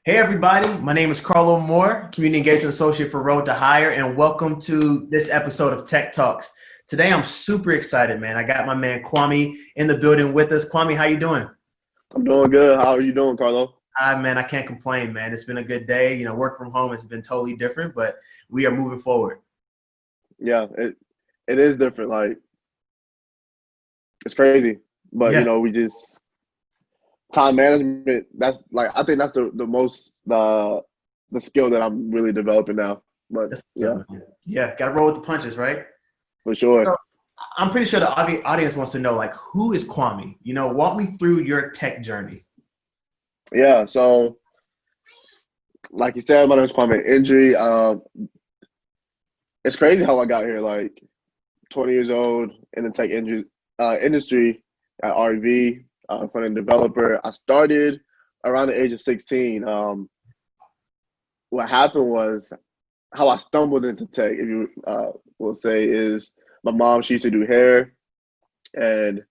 Hey everybody, my name is Carlo Moore, Community Engagement Associate for Road to Hire, and welcome to this episode of Tech Talks. Today I'm super excited, man. I got my man Kouame in the building with us. Kouame, how you doing? I'm doing good. How are you doing, Carlo? Man, I can't complain, man. It's been a good day. Work from home has been totally different, but we are moving forward. Yeah, it is different. Like it's crazy, but Yeah, we just time management. That's like I think that's the most the skill that I'm really developing now. But that's what's yeah, up, man. Yeah, got to roll with the punches, right? for sure. So I'm pretty sure the audience wants to know, like, who is Kouame? Walk me through your tech journey. Yeah. So like you said, my name is Kouame Injury. It's crazy how I got here. Like 20 years old in the industry at RV, front end developer. I started around the age of 16. What happened was how I stumbled into tech, if you will say, is my mom. She used to do hair, and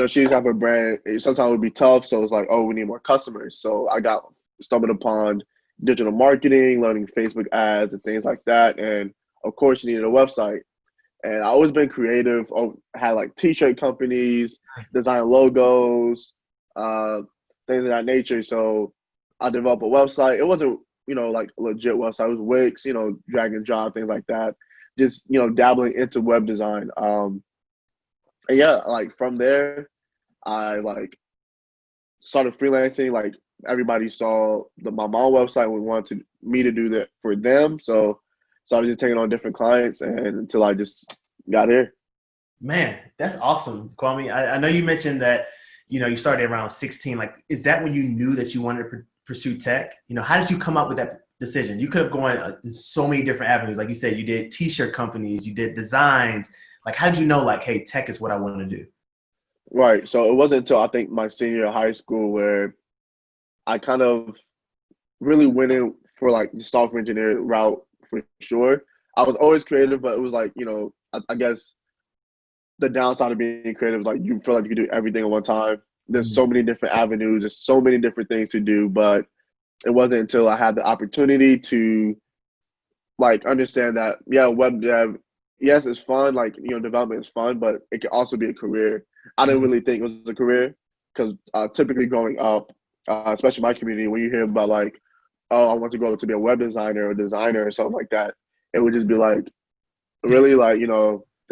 she used to have a brand. Sometimes it would be tough, so it's like, oh, we need more customers. So I got stumbled upon digital marketing, learning Facebook ads and things like that, and of course, you needed a website. And I always been creative. Had like T-shirt companies, design logos, uh, things of that nature. So I developed a website. It wasn't like a legit website. It was Wix, drag and drop, things like that. Just dabbling into web design. And yeah, like from there, I like started freelancing. Like everybody saw my mom website and wanted me to do that for them. So started just taking on different clients and until I just got here. Man, that's awesome, Kwame. I know you mentioned that, you started around 16. Like, is that when you knew that you wanted to pursue tech? How did you come up with that decision? You could have gone in so many different avenues. Like you said, you did t-shirt companies, you did designs. Like, how did you know, like, hey, tech is what I want to do? Right. So it wasn't until I think my senior year of high school where I kind of really went in for like the software engineer route for sure. I was always creative, but it was like, I guess the downside of being creative is like you feel like you can do everything at one time. There's Mhm. so many different avenues, there's so many different things to do, but it wasn't until I had the opportunity to like understand that yeah, web dev, yes, it's fun. Like development is fun, but it can also be a career. I didn't Mhm. really think it was a career because typically growing up, especially my community, when you hear about like, oh, I want to grow up to be a web designer or designer or something like that, it would just be like really like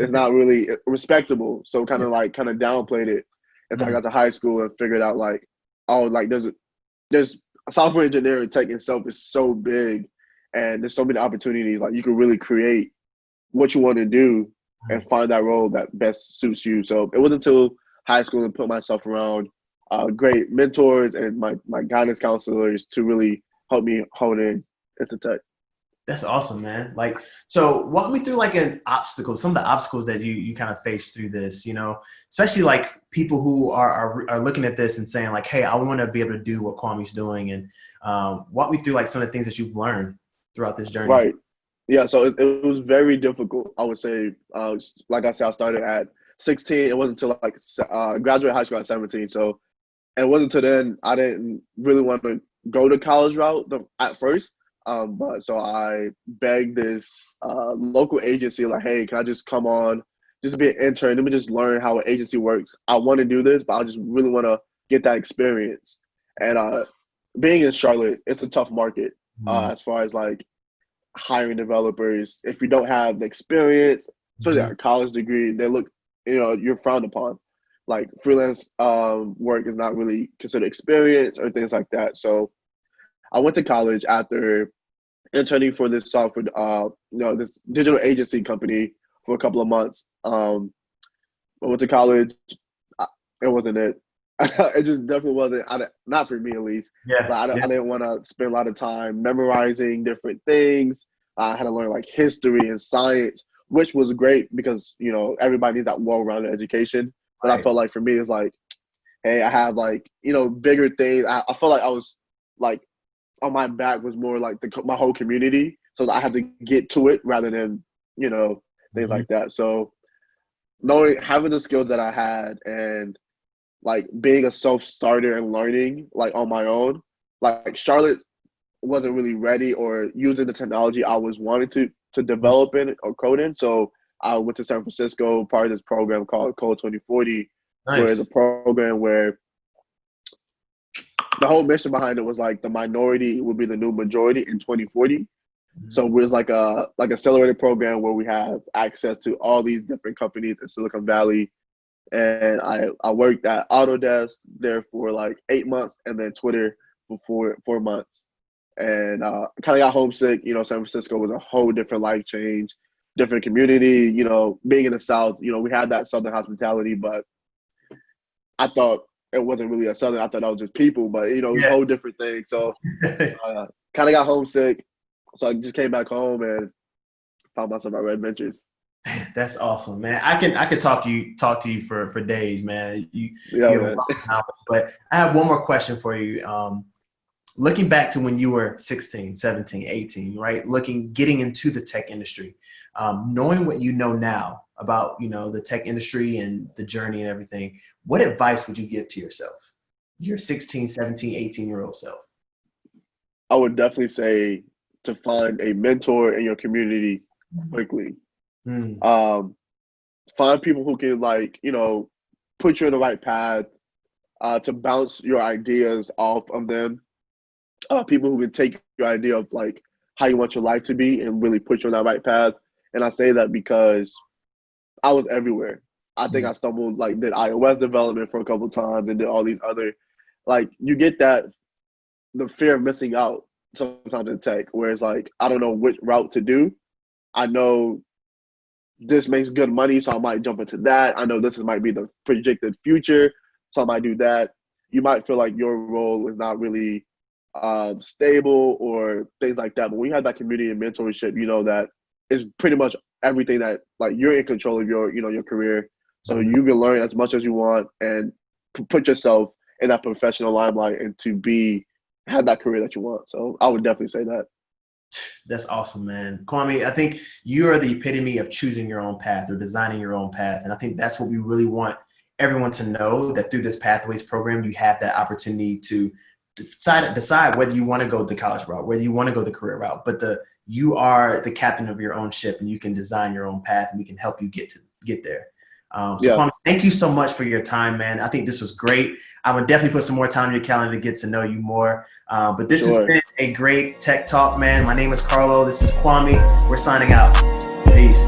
it's not really respectable. So kind of downplayed it until I Mhm. got to high school and figured out like, oh, like there's software engineering tech itself is so big and there's so many opportunities. Like you can really create what you want to do and find that role that best suits you. So it wasn't until high school and put myself around great mentors and my guidance counselors to really help me hone in into tech. That's awesome, man. Like, so walk me through like some of the obstacles that you kind of face through this, especially like people who are looking at this and saying like, hey, I want to be able to do what Kwame's doing. And walk me through like some of the things that you've learned throughout this journey. Right. Yeah. So it was very difficult. I would say, like I said, I started at 16. It wasn't until like graduate high school at 17. So and it wasn't until then I didn't really want to go the college route at first. But so I begged this local agency, like, hey, can I just come on, just be an intern? Let me just learn how an agency works. I want to do this, but I just really want to get that experience. And being in Charlotte, it's a tough market Mhm. as far as like hiring developers. If you don't have the experience, especially Mhm. a college degree, they look, you're frowned upon. Like freelance work is not really considered experience or things like that. So I went to college after interning for this software, this digital agency company for a couple of months. I went to college. It wasn't it. It just definitely wasn't. Not for me at least. Yeah. Like Yeah. I didn't want to spend a lot of time memorizing different things. I had to learn like history and science, which was great because everybody needs that well-rounded education. But I Right. felt like for me, it's like, hey, I have like bigger things. I felt like I was like on my back was more like my whole community, so I had to get to it rather than things Mhm. like that. So knowing having the skills that I had and like being a self starter and learning like on my own. Like Charlotte wasn't really ready or using the technology I was wanting to develop in or code in. So I went to San Francisco, part of this program called Code 2040, where it's a Nice. program where the whole mission behind it was like the minority would be the new majority in 2040. So it was like accelerated program where we have access to all these different companies in Silicon Valley. And I worked at Autodesk there for like 8 months, and then Twitter for 4 months. And kind of got homesick. You know, San Francisco was a whole different life change, different community. You know, being in the South, you know, we had that Southern hospitality, but I thought it wasn't really a Southern. I thought that was just people, but you know, it was a Yeah. whole different thing. So kind of got homesick. So I just came back home and found myself at Red Ventures. That's awesome, man. I could talk to you for days, man. Yeah, You have a man. lot of knowledge. But I have one more question for you. Looking back to when you were 16, 17, 18, right? Getting into the tech industry, knowing what you know now about, the tech industry and the journey and everything, what advice would you give to yourself, your 16, 17, 18-year-old self? I would definitely say to find a mentor in your community quickly. Mm, Um, find people who can put you in the right path, to bounce your ideas off of them. People who can take your idea of like how you want your life to be and really put you on that right path. And I say that because I was everywhere. I think mm, I stumbled did iOS development for a couple of times and did all these other you get that the fear of missing out sometimes in tech, where it's like I don't know which route to do. I know this makes good money, so I might jump into that. I know might be the projected future, so I might do that. You might feel like your role is not really stable or things like that. But when you have that community and mentorship, you know that it's pretty much everything that you're in control of your career. So mm. you can learn as much as you want and put yourself in that professional limelight and to have that career that you want. So I would definitely say that. That's awesome, man. Kwame, I think you are the epitome of choosing your own path or designing your own path. And I think that's what we really want everyone to know, that through this Pathways program, you have that opportunity to decide whether you want to go the college route, whether you want to go the career route, but you are the captain of your own ship and you can design your own path, and we can help you get there. So Yeah, Kwame, thank you so much for your time, man. I think this was great. I would definitely put some more time in your calendar to get to know you more. But this has sure. been a great tech talk, man. My name is Carlo. This is Kwame. We're signing out. Peace.